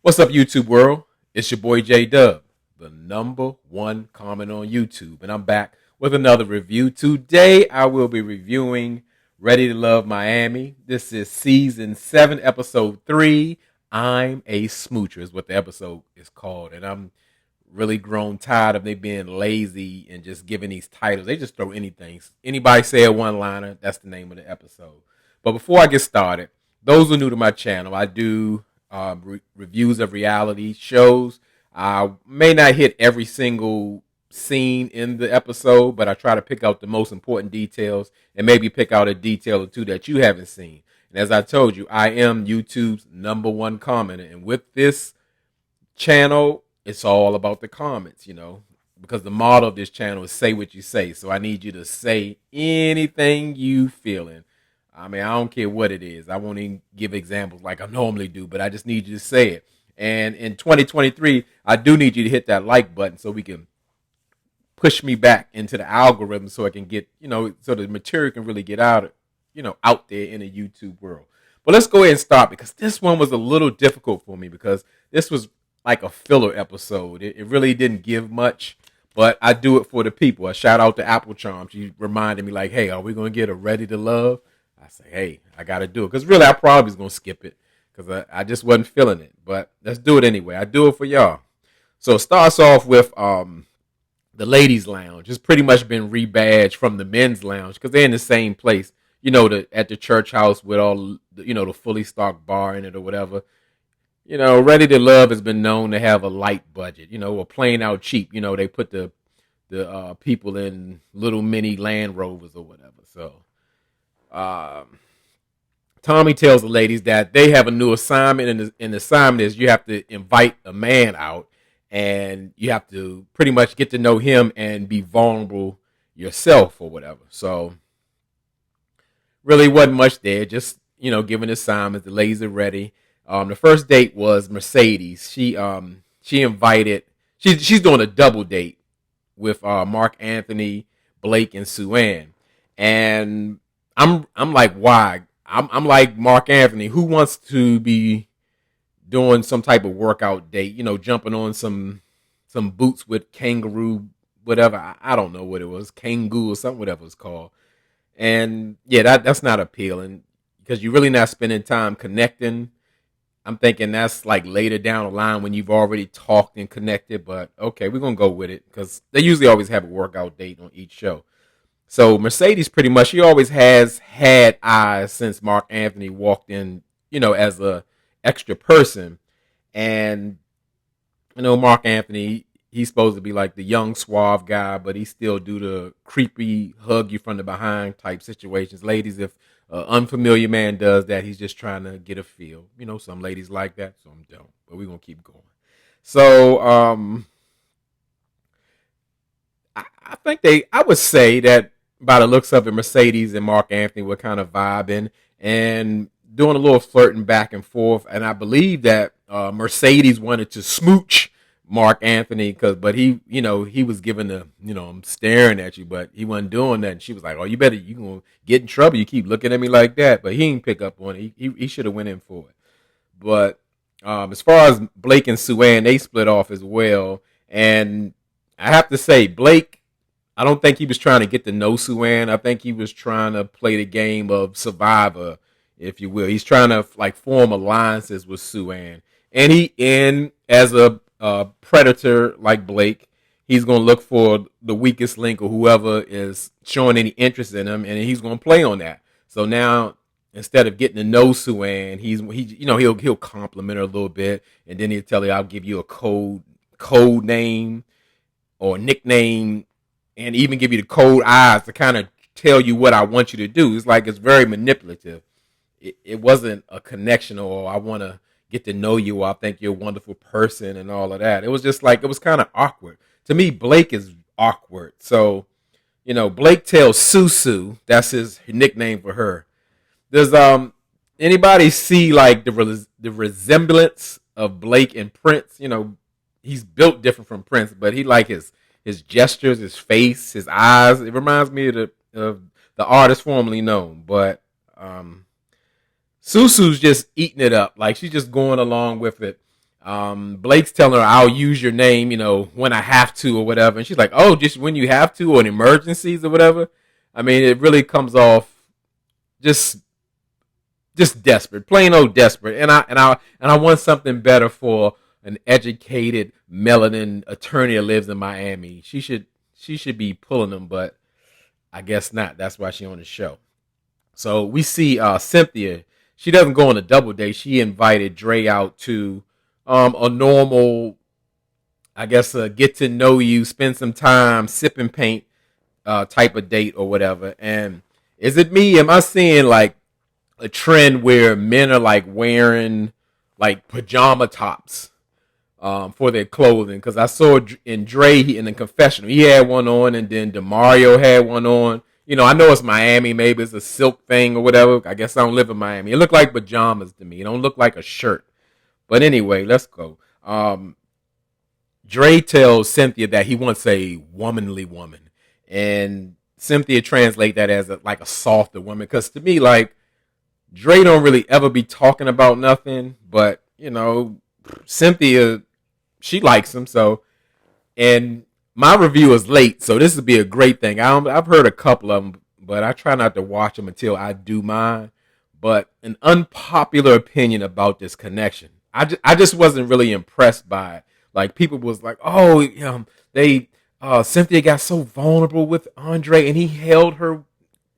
What's up, YouTube world? It's your boy J Dub, the number one comment on YouTube, and I'm back with another review. Today, I will be reviewing Ready to Love Miami. This is season 7, episode 3. I'm a Smoocher is what the episode is called, and I'm really grown tired of they being lazy and just giving these titles. They just throw anything. Anybody say a one-liner, that's the name of the episode. But before I get started, those who are new to my channel, I do reviews of reality shows. I may not hit every single scene in the episode, but I try to pick out the most important details and maybe pick out a detail or two that you haven't seen. And as I told you, I am YouTube's number one commenter. And with this channel, it's all about the comments, because the motto of this channel is say what you say. So I need you to say anything you feeling. I mean, I don't care what it is. I won't even give examples like I normally do, but I just need you to say it. And in 2023, I do need you to hit that like button so we can push me back into the algorithm so I can get, so the material can really get out, out there in the YouTube world. But let's go ahead and start because this one was a little difficult for me because this was like a filler episode. It really didn't give much, but I do it for the people. A shout out to Apple Charm. She reminded me like, hey, are we going to get a Ready to Love? I say, hey, I got to do it. Because really, I probably was going to skip it because I just wasn't feeling it. But let's do it anyway. I do it for y'all. So it starts off with the ladies' lounge. It's pretty much been rebadged from the men's lounge because they're in the same place, at the church house with all, the fully stocked bar in it or whatever. Ready to Love has been known to have a light budget, or playing out cheap. They put the people in little mini Land Rovers or whatever. So Tommy tells the ladies that they have a new assignment, and the assignment is you have to invite a man out, and you have to pretty much get to know him and be vulnerable yourself or whatever. So really wasn't much there, just, giving assignments. The ladies are ready. The first date was Mercedes. She invited, she's doing a double date with Mark Anthony, Blake, and Sue Ann. And I'm like, why? I'm like Mark Anthony, who wants to be doing some type of workout date, jumping on some boots with kangaroo, whatever. I don't know what it was, Kangoo or something, whatever it's called. And yeah, that's not appealing because you're really not spending time connecting. I'm thinking that's like later down the line when you've already talked and connected, but okay, we're going to go with it because they usually always have a workout date on each show. So Mercedes pretty much, she always has had eyes since Mark Anthony walked in, as a extra person. And, Mark Anthony, he's supposed to be like the young suave guy, but he still do the creepy hug you from the behind type situations. Ladies, if an unfamiliar man does that, he's just trying to get a feel. Some ladies like that, some don't. But we're going to keep going. So I think I would say that by the looks of it, Mercedes and Mark Anthony were kind of vibing and doing a little flirting back and forth. And I believe that Mercedes wanted to smooch Mark Anthony but he was giving I'm staring at you, but he wasn't doing that. And she was like, oh, you going to get in trouble. You keep looking at me like that. But he didn't pick up on it. He should have went in for it. But as far as Blake and Sue Ann, they split off as well. And I have to say, Blake, I don't think he was trying to get to know Sue Ann. I think he was trying to play the game of Survivor, if you will. He's trying to like form alliances with Sue Ann. And as a predator like Blake, he's going to look for the weakest link or whoever is showing any interest in him, and he's going to play on that. So now, instead of getting to know Sue Ann, he'll compliment her a little bit, and then he'll tell her, "I'll give you a code name or nickname, and even give you the code eyes to kind of tell you what I want you to do." It's very manipulative. It wasn't a connection or I want to get to know you or I think you're a wonderful person and all of that. It was just like, it was kind of awkward. To me, Blake is awkward. So, Blake tells Susu, that's his nickname for her. Does anybody see like the resemblance of Blake and Prince? He's built different from Prince, but he like his gestures, his face, his eyes. It reminds me of the artist formerly known. But Susu's just eating it up. Like she's just going along with it. Blake's telling her, I'll use your name, when I have to or whatever. And she's like, oh, just when you have to or in emergencies or whatever. I mean, it really comes off just desperate, plain old desperate. And I want something better for an educated melanin attorney that lives in Miami. She should be pulling them, but I guess not. That's why she's on the show. So we see Cynthia. She doesn't go on a double date. She invited Dre out to a normal, I guess, get to know you, spend some time, sipping paint type of date or whatever. And is it me? Am I seeing like a trend where men are like wearing like pajama tops for their clothing? Because I saw in Dre in the confessional, he had one on, and then DeMario had one on. I know it's Miami. Maybe it's a silk thing or whatever. I guess I don't live in Miami. It looked like pajamas to me. It don't look like a shirt. But anyway, let's go. Dre tells Cynthia that he wants a womanly woman. And Cynthia translate that as like a softer woman. Because to me, like, Dre don't really ever be talking about nothing. But, Cynthia, she likes him. So, and my review is late, so this would be a great thing. I've heard a couple of them, but I try not to watch them until I do mine. But an unpopular opinion about this connection. I just wasn't really impressed by it. Like, people was like, oh, Cynthia got so vulnerable with Andre, and he held her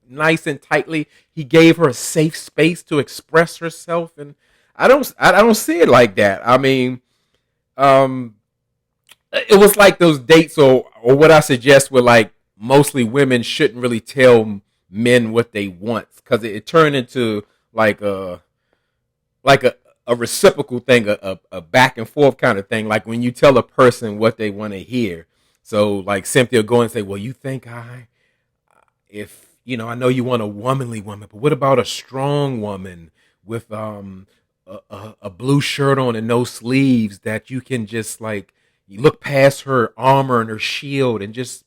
nice and tightly. He gave her a safe space to express herself, and I don't see it like that. I mean, it was like those dates or what I suggest were like mostly women shouldn't really tell men what they want, because it turned into like a reciprocal thing, a back and forth kind of thing. Like when you tell a person what they want to hear. So like Cynthia go and say, well, you think I know you want a womanly woman, but what about a strong woman with a blue shirt on and no sleeves that you can just like, you look past her armor and her shield and just,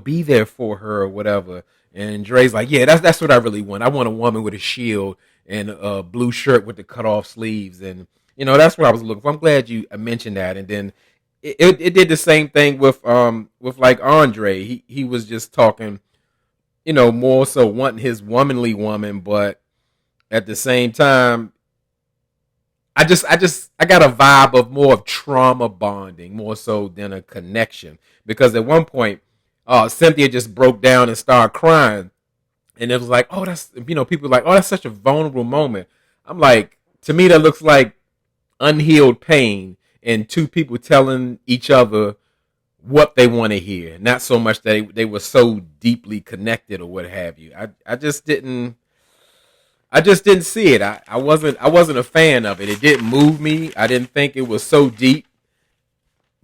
be there for her or whatever. And Dre's like, yeah, that's what I really want. I want a woman with a shield and a blue shirt with the cut off sleeves. And, that's what I was looking for. I'm glad you mentioned that. And then it did the same thing with like Andre. He was just talking, more so wanting his womanly woman, but at the same time, I got a vibe of more of trauma bonding more so than a connection, because at one point, Cynthia just broke down and started crying, and it was like, oh, that's people were like, oh, that's such a vulnerable moment. I'm like, to me, that looks like unhealed pain and two people telling each other what they want to hear, not so much that they were so deeply connected or what have you. I just didn't see it. I wasn't a fan of it. It didn't move me. I didn't think it was so deep.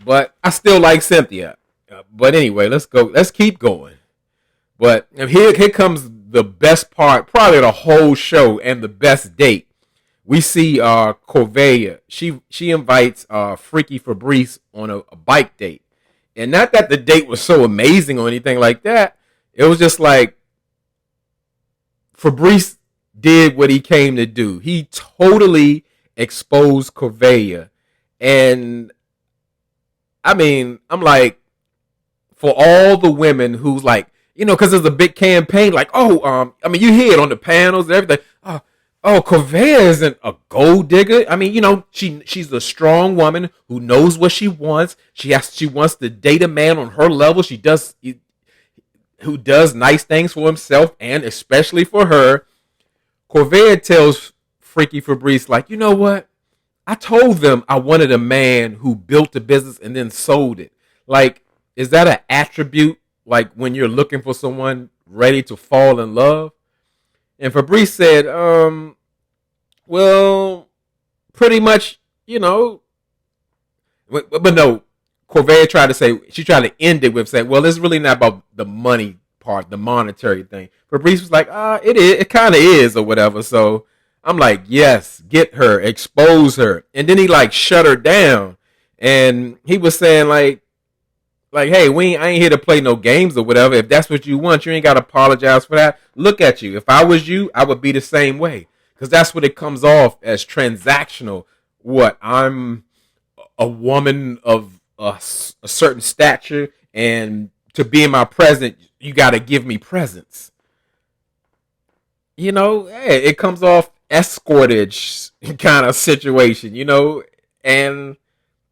But I still like Cynthia. But anyway, let's go. Let's keep going. But here comes the best part, probably the whole show, and the best date. We see Corvea. She invites Freaky Fabrice on a bike date. And not that the date was so amazing or anything like that. It was just like Fabrice did what he came to do. He totally exposed Corvea. And I mean, I'm like, for all the women who's like, because there's a big campaign, like, you hear it on the panels and everything. Corvea isn't a gold digger. I mean, she's a strong woman who knows what she wants. She wants to date a man on her level. Who does nice things for himself and especially for her. Corvea tells Freaky Fabrice, like, you know what? I told them I wanted a man who built a business and then sold it. Like, is that an attribute, like, when you're looking for someone ready to fall in love? And Fabrice said, well, pretty much, But no, Corvea tried to end it with saying, well, it's really not about the money part, the monetary thing. Fabrice was like, it kind of is or whatever. So I'm like, yes, get her, expose her. And then he like shut her down. And he was saying like, hey, I ain't here to play no games or whatever. If that's what you want, you ain't got to apologize for that. Look at you. If I was you, I would be the same way. Because that's what it comes off as, transactional. What? I'm a woman of a certain stature, and to be in my presence, you got to give me presents. Hey, it comes off escortage kind of situation, and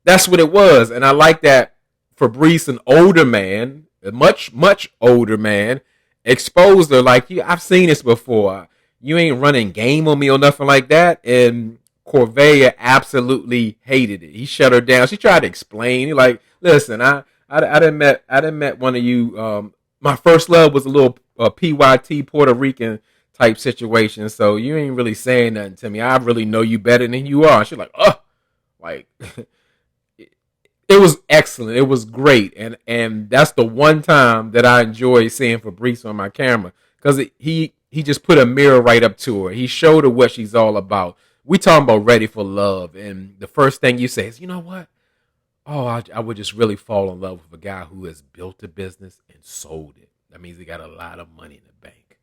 that's what it was. And I like that Fabrice, an older man, a much, much older man, exposed her like, I've seen this before. You ain't running game on me or nothing like that. And Corvea absolutely hated it. He shut her down. She tried to explain. He like, listen, I didn't met one of you. My first love was a little PYT Puerto Rican type situation. So you ain't really saying nothing to me. I really know you better than you are. She's like, like it was excellent. It was great, and that's the one time that I enjoy seeing Fabrice on my camera because he just put a mirror right up to her. He showed her what she's all about. We talking about ready for love, and the first thing you say is, you know what? Oh, I would just really fall in love with a guy who has built a business and sold it. That means he got a lot of money in the bank.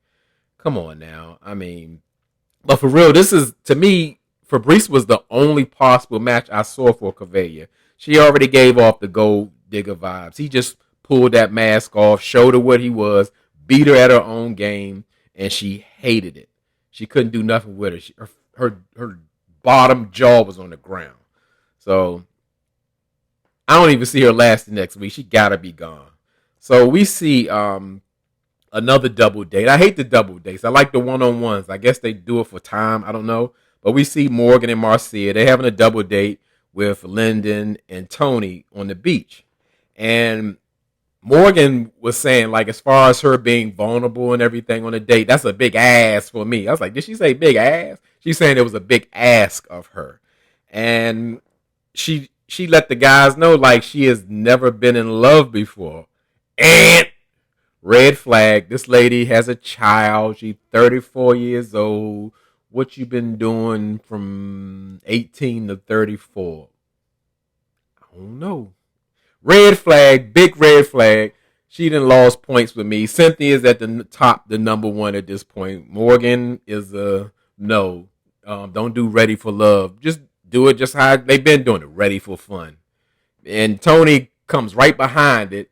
Come on now. I mean, but for real, this is, to me, Fabrice was the only possible match I saw for Cavalier. She already gave off the gold digger vibes. He just pulled that mask off, showed her what he was, beat her at her own game, and she hated it. She couldn't do nothing with her. Her bottom jaw was on the ground. So I don't even see her lasting next week. She gotta be gone. So we see another double date. I hate the double dates. I like the one-on-ones. I guess they do it for time. I don't know. But we see Morgan and Marcia. They're having a double date with Lyndon and Tony on the beach. And Morgan was saying, like, as far as her being vulnerable and everything on a date, that's a big ass for me. I was like, did she say big ass? She's saying it was a big ask of her. And she let the guys know, like, she has never been in love before. And red flag, this lady has a child. She's 34 years old. What you been doing from 18 to 34? I don't know. Red flag, big red flag. She done lost points with me. Cynthia's at the top, the number one at this point. Morgan is a no. Don't do ready for love. Just do it just how they've been doing it, ready for fun. And Tony comes right behind it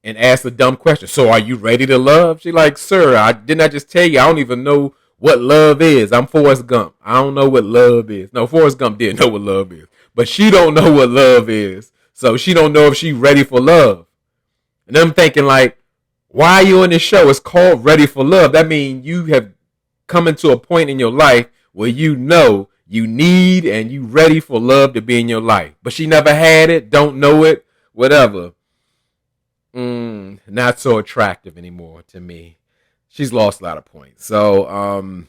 and asks a dumb question. So are you ready to love? She like, sir, didn't I just tell you I don't even know what love is? I'm Forrest Gump. I don't know what love is. No, Forrest Gump did know what love is. But she don't know what love is. So she don't know if she's ready for love. And I'm thinking, like, why are you on this show? It's called Ready for Love. That means you have come into a point in your life where you know you need and you ready for love to be in your life. But she never had it, don't know it, whatever. Not so attractive anymore to me. She's lost a lot of points. So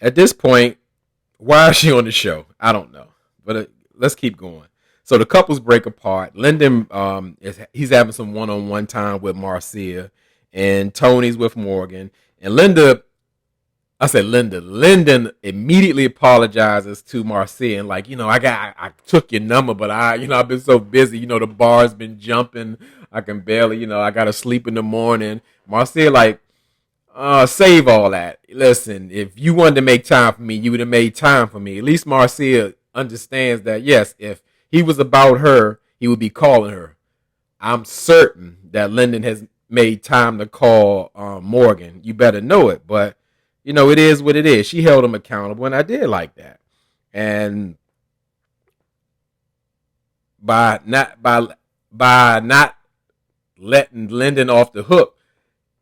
at this point, why is she on the show? I don't know. But let's keep going. So the couples break apart. Lyndon, he's having some one-on-one time with Marcia, and Tony's with Morgan. And Lyndon immediately apologizes to Marcia and like, I took your number, but I've been so busy. The bar's been jumping. I can barely, I got to sleep in the morning. Marcia like, save all that. Listen, if you wanted to make time for me, you would have made time for me. At least Marcia understands that, yes, if he was about her, he would be calling her. I'm certain that Lyndon has made time to call Morgan. You better know it. But, it is what it is. She held him accountable, and I did like that. And by not letting Lyndon off the hook,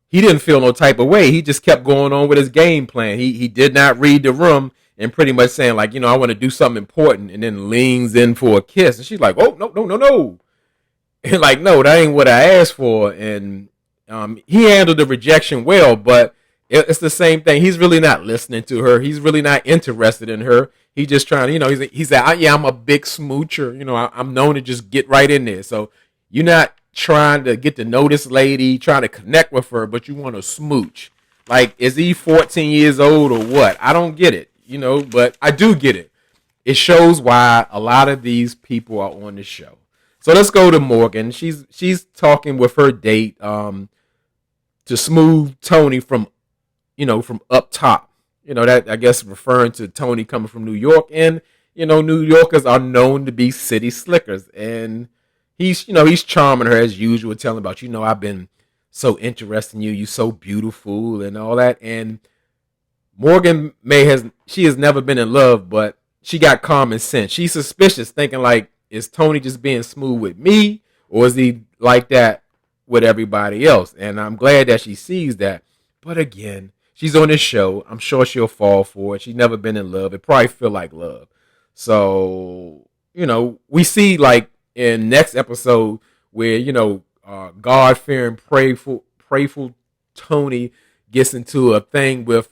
he didn't feel no type of way. He just kept going on with his game plan. He did not read the room and pretty much saying, like, I want to do something important, and then leans in for a kiss. And she's like, oh, no. And like, no, that ain't what I asked for. And he handled the rejection well, but it's the same thing. He's really not listening to her. He's really not interested in her. He's just trying to, he said, yeah, I'm a big smoocher. I'm known to just get right in there. So you're not trying to get to know this lady, trying to connect with her, but you want to smooch. Like, is he 14 years old or what? I don't get it, but I do get it. It shows why a lot of these people are on the show. So let's go to Morgan. She's talking with her date to smooth Tony from up top. That, I guess, referring to Tony coming from New York. And New Yorkers are known to be city slickers, and he's charming her as usual, telling about, I've been so interested in you, you so beautiful and all that. And Morgan she has never been in love, but she got common sense. She's suspicious, thinking like, is Tony just being smooth with me, or is he like that with everybody else? And I'm glad that she sees that. But again, she's on this show. I'm sure she'll fall for it. She's never been in love. It probably feel like love. So, we see like in next episode where, God fearing, prayful Tony gets into a thing with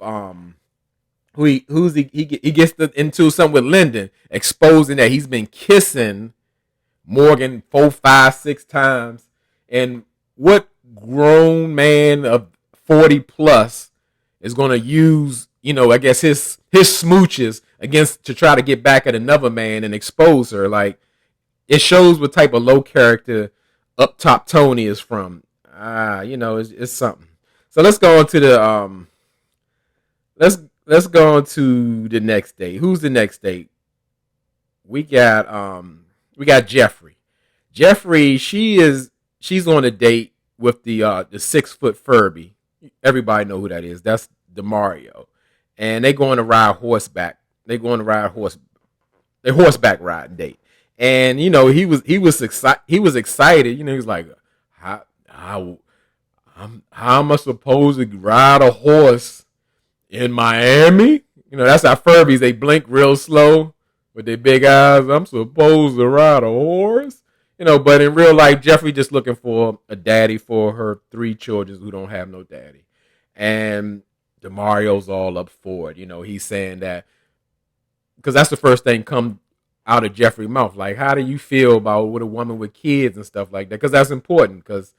he gets into something with Lyndon, exposing that he's been kissing Morgan 4, 5, 6 times. And what grown man of 40 plus is going to use, I guess his smooches against to try to get back at another man and expose her? Like, it shows what type of low character up top Tony is from. It's something. So let's go on to the let's go on to the next date. Who's the next date? We got Jeffrey. Jeffrey, she's on a date with the 6-foot Furby. Everybody know who that is. That's DeMario. And they going to ride horseback. They're horseback riding date. And he was excited. He was like, how am I supposed to ride a horse in Miami? That's how Furbies, they blink real slow with their big eyes. I'm supposed to ride a horse? But in real life, Jeffrey just looking for a daddy for her 3 children who don't have no daddy. And DeMario's all up for it. He's saying that because that's the first thing come out of Jeffrey's mouth. Like, how do you feel about with a woman with kids and stuff like that? Because that's important. Because,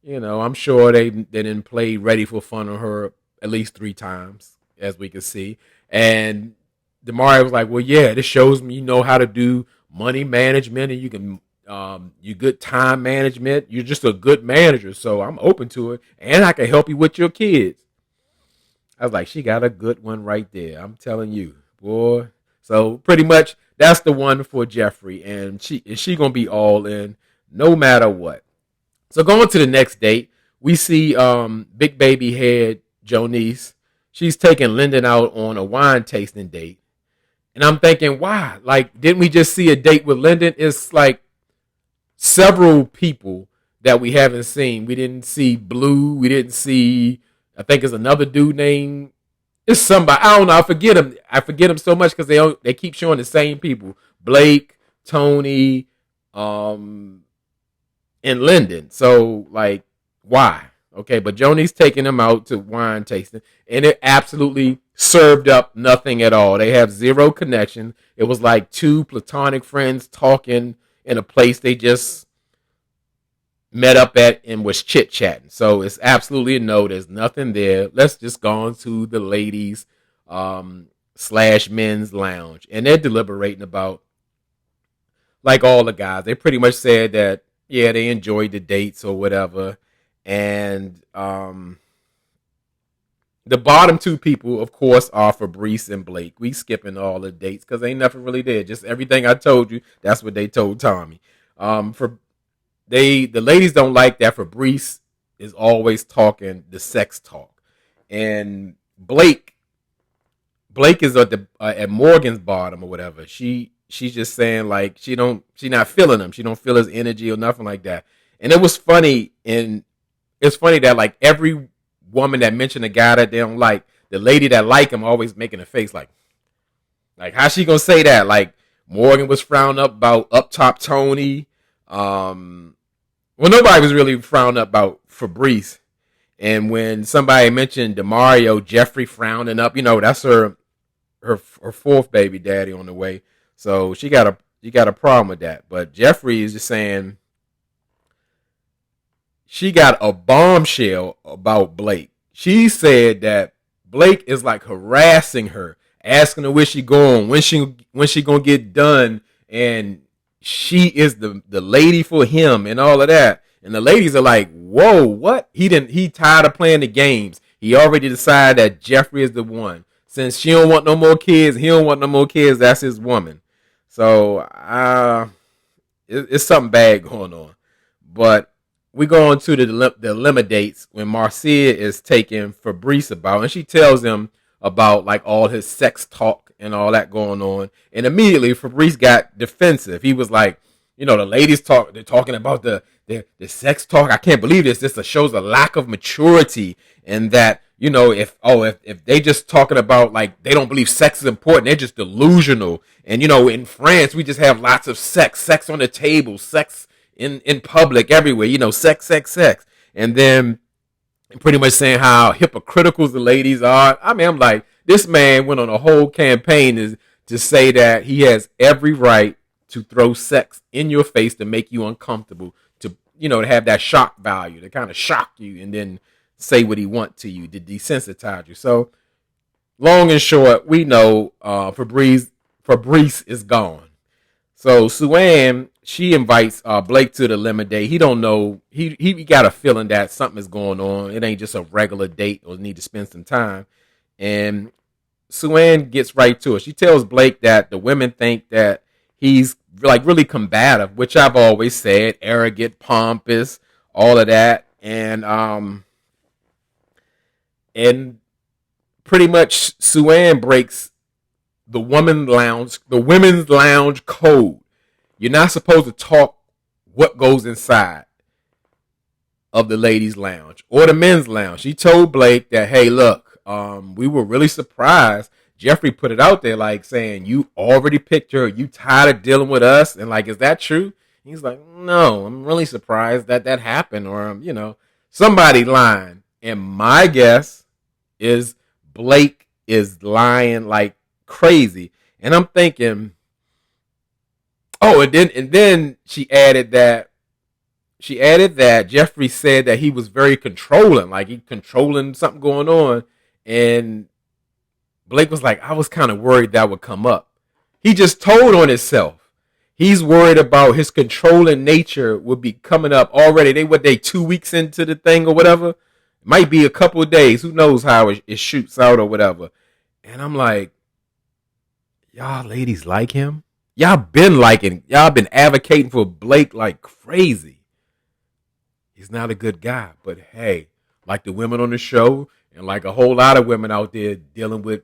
I'm sure they didn't play Ready for Fun on her at least 3 times, as we can see. And DeMario was like, well, yeah, this shows me you know how to do money management, and you can you good time management. You're just a good manager, so I'm open to it, and I can help you with your kids. I was like, she got a good one right there. I'm telling you, boy. So pretty much that's the one for Jeffrey, and she gonna be all in no matter what. So going to the next date, we see big baby head Jonice. She's taking Lyndon out on a wine tasting date. And I'm thinking, why? Like, didn't we just see a date with Lyndon? It's like several people that we haven't seen. We didn't see Blue. We didn't see, I think it's another dude named, it's somebody. I don't know. I forget him. So much because they keep showing the same people. Blake, Tony, and Lyndon. So, like, why? Okay, but Joni's taking them out to wine tasting, and it absolutely served up nothing at all. They have zero connection. It was like 2 platonic friends talking in a place they just met up at and was chit-chatting. So it's absolutely a no. There's nothing there. Let's just go on to the ladies / men's lounge. And they're deliberating about, like all the guys, they pretty much said that, yeah, they enjoyed the dates or whatever. And the bottom 2 people, of course, are Fabrice and Blake. We skipping all the dates because ain't nothing really there. Just everything I told you, that's what they told Tommy. The ladies don't like that Fabrice is always talking the sex talk, and Blake is at Morgan's bottom or whatever. She's just saying like she not feeling him. She don't feel his energy or nothing like that. And it was funny, and it's funny that like every woman that mentioned a guy that they don't like, the lady that like him always making a face like how she gonna say that? Like Morgan was frowned up about up top Tony. Well, nobody was really frowned up about Fabrice. And when somebody mentioned DeMario, Jeffrey frowning up, that's her 4th baby daddy on the way. So she got a problem with that. But Jeffrey is just saying she got a bombshell about Blake. She said that Blake is like harassing her, asking her where she going, when she gonna get done, and she is the lady for him and all of that. And the ladies are like, whoa, what? He tired of playing the games. He already decided that Jeffrey is the one. Since she don't want no more kids, he don't want no more kids, that's his woman. So it's something bad going on. But we go on to the eliminates when Marcia is taking Fabrice about, and she tells him about like all his sex talk and all that going on. And immediately Fabrice got defensive. He was like, the ladies talk. They're talking about the sex talk. I can't believe this. This shows a lack of maturity, and that if they just talking about like they don't believe sex is important, they're just delusional. And in France we just have lots of sex on the table, sex in public everywhere, sex. And then pretty much saying how hypocritical the ladies are. I mean, I'm like, this man went on a whole campaign to say that he has every right to throw sex in your face to make you uncomfortable, to have that shock value, to kind of shock you, and then say what he want to you, to desensitize you. So long and short, we know Fabrice is gone. So Suanne, she invites Blake to the lemon date. He don't know. He got a feeling that something is going on. It ain't just a regular date or need to spend some time. And Suanne gets right to it. She tells Blake that the women think that he's like really combative, which I've always said, arrogant, pompous, all of that. And pretty much Suanne breaks the women's lounge code. You're not supposed to talk what goes inside of the ladies' lounge or the men's lounge. She told Blake that, hey, look, we were really surprised. Jeffrey put it out there like saying, you already picked her. You tired of dealing with us? And like, is that true? He's like, no, I'm really surprised that happened. Or, somebody lying. And my guess is Blake is lying like crazy. And I'm thinking, and then she added that Jeffrey said that he was very controlling, like he controlling something going on. And Blake was like, I was kind of worried that would come up. He just told on himself. He's worried about his controlling nature would be coming up already. They 2 weeks into the thing or whatever. It might be a couple of days. Who knows how it shoots out or whatever. And I'm like, y'all ladies like him? Y'all been advocating for Blake like crazy. He's not a good guy, but hey, like the women on the show and like a whole lot of women out there dealing with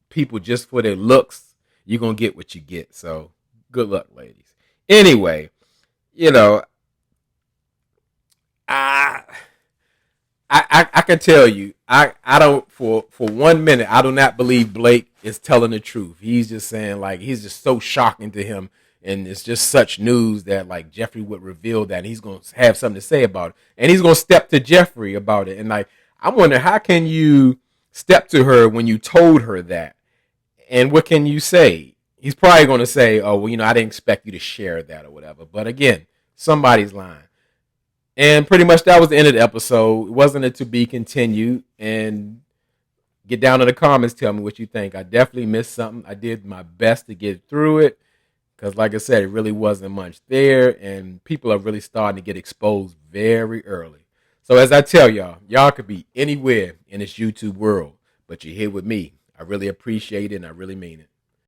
people just for their looks, you're going to get what you get. So good luck, ladies. Anyway, I can tell you, I don't for 1 minute, I do not believe Blake is telling the truth. He's just saying like he's just so shocking to him, and it's just such news that like Jeffrey would reveal that, and he's gonna have something to say about it, and he's gonna step to Jeffrey about it. And like I wonder, how can you step to her when you told her that, and what can you say? He's probably gonna say, oh well, I didn't expect you to share that or whatever. But again, somebody's lying. And pretty much that was the end of the episode. It wasn't a to be continued. And get down in the comments. Tell me what you think. I definitely missed something. I did my best to get through it. Because like I said, it really wasn't much there. And people are really starting to get exposed very early. So as I tell y'all could be anywhere in this YouTube world. But you're here with me. I really appreciate it and I really mean it.